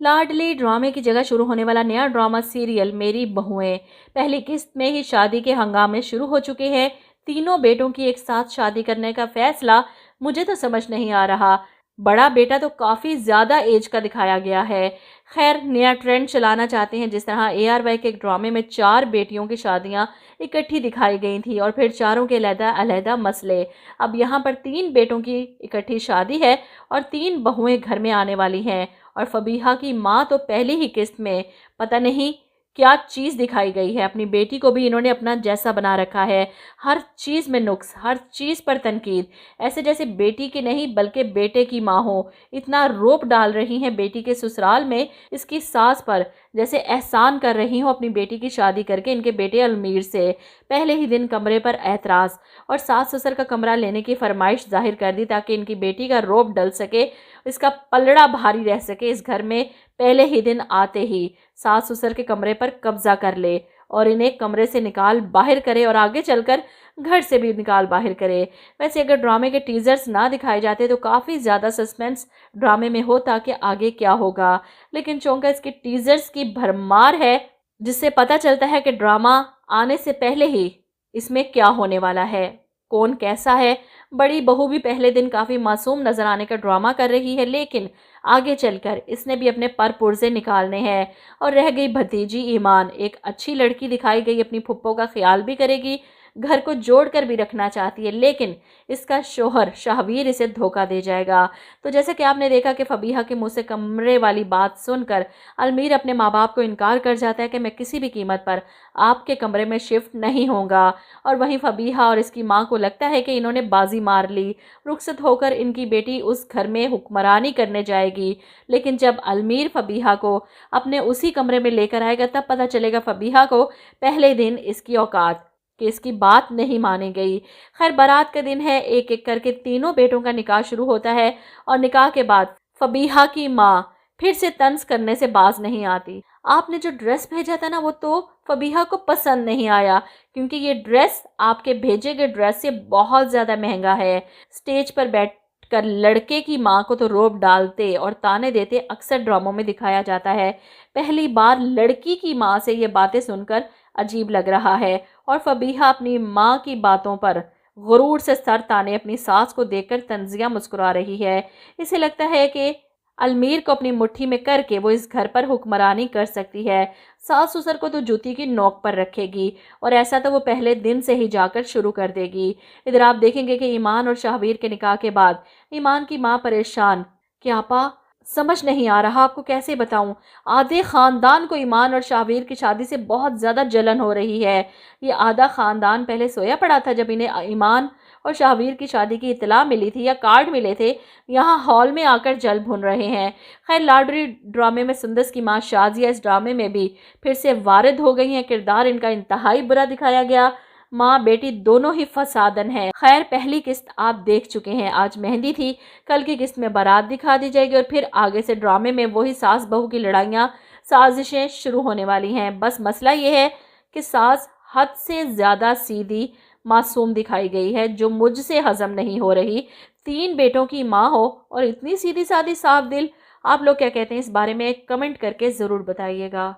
लाडली ड्रामे की जगह शुरू होने वाला नया ड्रामा सीरियल मेरी बहुएं पहली किस्त में ही शादी के हंगामे शुरू हो चुके हैं। तीनों बेटों की एक साथ शादी करने का फैसला मुझे तो समझ नहीं आ रहा। बड़ा बेटा तो काफी ज्यादा एज का दिखाया गया है। खैर, नया ट्रेंड चलाना चाहते हैं। जिस तरह ARY के एक ड्रामे में 4 बेटियों की शादियां इकट्ठी दिखाई गई थी और फिर चारों के अलहदा अलहदा मसले। अब यहाँ पर 3 बेटों की इकट्ठी शादी है और 3 बहुएं घर में आने वाली हैं। और फबीहा की माँ तो पहली ही किस्त में पता नहीं क्या चीज़ दिखाई गई है। अपनी बेटी को भी इन्होंने अपना जैसा बना रखा है। हर चीज़ में नुक्स, हर चीज़ पर तनकीद, ऐसे जैसे बेटी की नहीं बल्कि बेटे की माँ हो। इतना रोप डाल रही हैं बेटी के ससुराल में इसकी सास पर, जैसे एहसान कर रही हूँ अपनी बेटी की शादी करके इनके बेटे अलमीर से। पहले ही दिन कमरे पर एतराज़ और सास ससुर का कमरा लेने की फरमाइश जाहिर कर दी ताकि इनकी बेटी का रोप डल सके, इसका पलड़ा भारी रह सके। इस घर में पहले ही दिन आते ही सास ससुर के कमरे पर कब्जा कर ले और इन्हें कमरे से निकाल बाहर करे और आगे चलकर घर से भी निकाल बाहर करे। वैसे अगर ड्रामे के टीजर्स ना दिखाए जाते तो काफ़ी ज़्यादा सस्पेंस ड्रामे में होता कि आगे क्या होगा, लेकिन चूंकि इसके टीजर्स की भरमार है जिससे पता चलता है कि ड्रामा आने से पहले ही इसमें क्या होने वाला है, कौन कैसा है। बड़ी बहू भी पहले दिन काफ़ी मासूम नजर आने का ड्रामा कर रही है, लेकिन आगे चलकर इसने भी अपने पर पुर्जे निकालने हैं। और रह गई भतीजी ईमान, एक अच्छी लड़की दिखाई गई, अपनी फुप्पो का ख्याल भी करेगी, घर को जोड़कर भी रखना चाहती है, लेकिन इसका शोहर शाहवीर इसे धोखा दे जाएगा। तो जैसे कि आपने देखा कि फबीहा के मुंह से कमरे वाली बात सुनकर अलमीर अपने माँ बाप को इनकार कर जाता है कि मैं किसी भी कीमत पर आपके कमरे में शिफ्ट नहीं होऊंगा। और वहीं फबीहा और इसकी माँ को लगता है कि इन्होंने बाजी मार ली, रुखसत होकर इनकी बेटी उस घर में हुक्मरानी करने जाएगी। लेकिन जब अलमीर फबीहा को अपने उसी कमरे में लेकर आएगा तब पता चलेगा फबीहा को पहले दिन इसकी औकात कि इसकी बात नहीं मानी गई। खैर, बारात का दिन है, एक एक करके तीनों बेटों का निकाह शुरू होता है और निकाह के बाद फबीहा की माँ फिर से तंज करने से बाज नहीं आती। आपने जो ड्रेस भेजा था ना वो तो फबीहा को पसंद नहीं आया, क्योंकि ये ड्रेस आपके भेजे गए ड्रेस से बहुत ज़्यादा महंगा है। स्टेज पर बैठकर लड़के की माँ को तो रोब डालते और ताने देते अक्सर ड्रामों में दिखाया जाता है। पहली बार लड़की की माँ से ये बातें सुनकर अजीब लग रहा है और फबीहा अपनी माँ की बातों पर गुरूर से सर ताने अपनी सास को देखकर तंजिया मुस्कुरा रही है। इसे लगता है कि अलमीर को अपनी मुट्ठी में करके वो इस घर पर हुक्मरानी कर सकती है। सास ससुर को तो जूती की नोक पर रखेगी और ऐसा तो वो पहले दिन से ही जाकर शुरू कर देगी। इधर आप देखेंगे कि ईमान और शाहवीर के निकाह के बाद ईमान की माँ परेशान कि आपा समझ नहीं आ रहा, आपको कैसे बताऊं, आधे ख़ानदान को ईमान और शाहवीर की शादी से बहुत ज़्यादा जलन हो रही है। ये आधा ख़ानदान पहले सोया पड़ा था जब इन्हें ईमान और शाहवीर की शादी की इतला मिली थी या कार्ड मिले थे, यहाँ हॉल में आकर जल भुन रहे हैं। खैर, लाडली ड्रामे में सुंदस की माँ शाजिया इस ड्रामे में भी फिर से वारिद हो गई हैं। किरदार इनका इंतहाई बुरा दिखाया गया। माँ बेटी दोनों ही फसादन है। खैर, पहली किस्त आप देख चुके हैं, आज मेहंदी थी, कल की किस्त में बारात दिखा दी जाएगी और फिर आगे से ड्रामे में वही सास बहू की लड़ाइयाँ साजिशें शुरू होने वाली हैं। बस मसला ये है कि सास हद से ज़्यादा सीधी मासूम दिखाई गई है, जो मुझसे हजम नहीं हो रही। 3 बेटों की माँ हो और इतनी सीधी सादी साफ दिल। आप लोग क्या कहते हैं इस बारे में कमेंट करके ज़रूर बताइएगा।